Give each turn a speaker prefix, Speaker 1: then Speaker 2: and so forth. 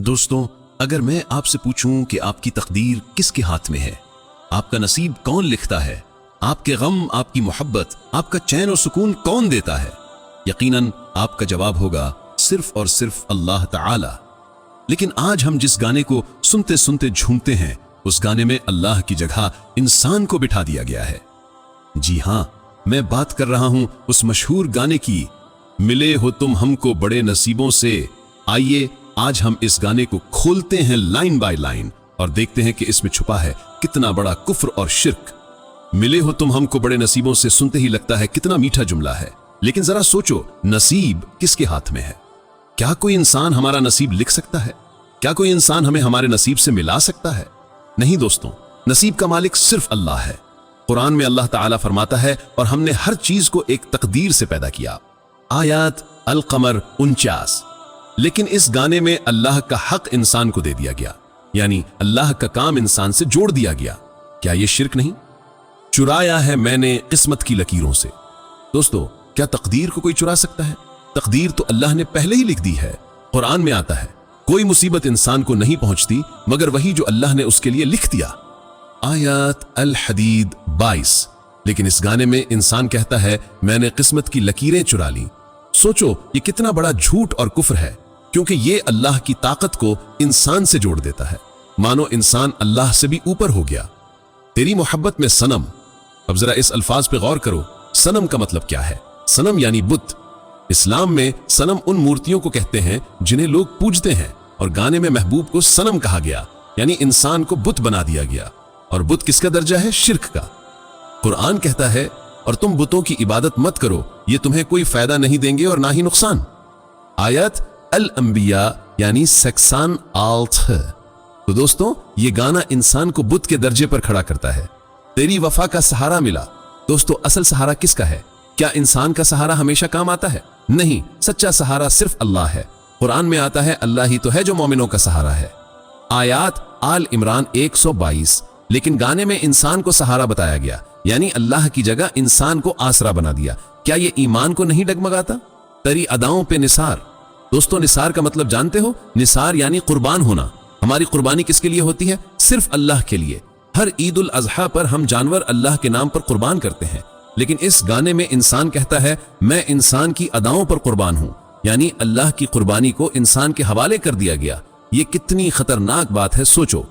Speaker 1: دوستوں، اگر میں آپ سے پوچھوں کہ آپ کی تقدیر کس کے ہاتھ میں ہے، آپ کا نصیب کون لکھتا ہے، آپ کے غم، آپ کی محبت، آپ کا چین و سکون کون دیتا ہے، یقیناً آپ کا جواب ہوگا صرف اور صرف اللہ تعالی۔ لیکن آج ہم جس گانے کو سنتے سنتے جھومتے ہیں، اس گانے میں اللہ کی جگہ انسان کو بٹھا دیا گیا ہے۔ جی ہاں، میں بات کر رہا ہوں اس مشہور گانے کی، ملے ہو تم ہم کو بڑے نصیبوں سے۔ آئیے آج ہم اس گانے کو کھولتے ہیں لائن بائی لائن اور دیکھتے ہیں کہ اس میں چھپا ہے کتنا بڑا کفر اور شرک۔ ملے ہو تم ہم کو بڑے نصیبوں سے سنتے ہی لگتا ہے کتنا میٹھا جملہ ہے، لیکن ذرا سوچو، نصیب کس کے ہاتھ میں ہے؟ کیا کوئی انسان ہمارا نصیب لکھ سکتا ہے؟ کیا کوئی انسان ہمیں ہمارے نصیب سے ملا سکتا ہے؟ نہیں دوستوں، نصیب کا مالک صرف اللہ ہے۔ قرآن میں اللہ تعالیٰ فرماتا ہے، اور ہم نے ہر چیز کو ایک تقدیر سے پیدا کیا۔ آیات القمر 49۔ لیکن اس گانے میں اللہ کا حق انسان کو دے دیا گیا، یعنی اللہ کا کام انسان سے جوڑ دیا گیا۔ کیا یہ شرک نہیں؟ چرایا ہے میں نے قسمت کی لکیروں سے۔ دوستو، کیا تقدیر کو کوئی چرا سکتا ہے؟ تقدیر تو اللہ نے پہلے ہی لکھ دی ہے۔ قرآن میں آتا ہے، کوئی مصیبت انسان کو نہیں پہنچتی مگر وہی جو اللہ نے اس کے لیے لکھ دیا۔ آیات الحدید 22۔ لیکن اس گانے میں انسان کہتا ہے، میں نے قسمت کی لکیریں چرا لی۔ سوچو، یہ کتنا بڑا جھوٹ اور کفر ہے، کیونکہ یہ اللہ کی طاقت کو انسان سے جوڑ دیتا ہے، مانو انسان اللہ سے بھی اوپر ہو گیا۔ تیری محبت میں صنم۔ اب ذرا اس الفاظ پہ غور کرو، صنم کا مطلب کیا ہے؟ صنم یعنی بت۔ اسلام میں صنم ان مورتیوں کو کہتے ہیں جنہیں لوگ پوجتے ہیں، اور گانے میں محبوب کو صنم کہا گیا، یعنی انسان کو بت بنا دیا گیا۔ اور بت کس کا درجہ ہے؟ شرک کا۔ قرآن کہتا ہے، اور تم بتوں کی عبادت مت کرو، یہ تمہیں کوئی فائدہ نہیں دیں گے اور نہ ہی نقصان۔ آیت الانبیاء یعنی 86۔ تو دوستوں، یہ گانا انسان کو بت کے درجے پر کھڑا کرتا ہے۔ تیری وفا کا سہارا ملا۔ دوستو، اصل سہارا کس کا ہے؟ کیا انسان کا سہارا ہمیشہ کام آتا ہے؟ نہیں، سچا سہارا صرف اللہ ہے۔ قرآن میں آتا ہے، اللہ ہی تو ہے جو مومنوں کا سہارا ہے۔ آیات آل عمران 122۔ لیکن گانے میں انسان کو سہارا بتایا گیا، یعنی اللہ کی جگہ انسان کو آسرا بنا دیا۔ کیا یہ ایمان کو نہیں ڈگمگاتا؟ تری اداؤں پہ نثار۔ دوستو، نثار کا مطلب جانتے ہو؟ نثار یعنی قربان ہونا۔ ہماری قربانی کس کے لیے ہوتی ہے؟ صرف اللہ کے لیے۔ ہر عید الاضحیٰ پر ہم جانور اللہ کے نام پر قربان کرتے ہیں، لیکن اس گانے میں انسان کہتا ہے، میں انسان کی اداؤں پر قربان ہوں، یعنی اللہ کی قربانی کو انسان کے حوالے کر دیا گیا۔ یہ کتنی خطرناک بات ہے، سوچو۔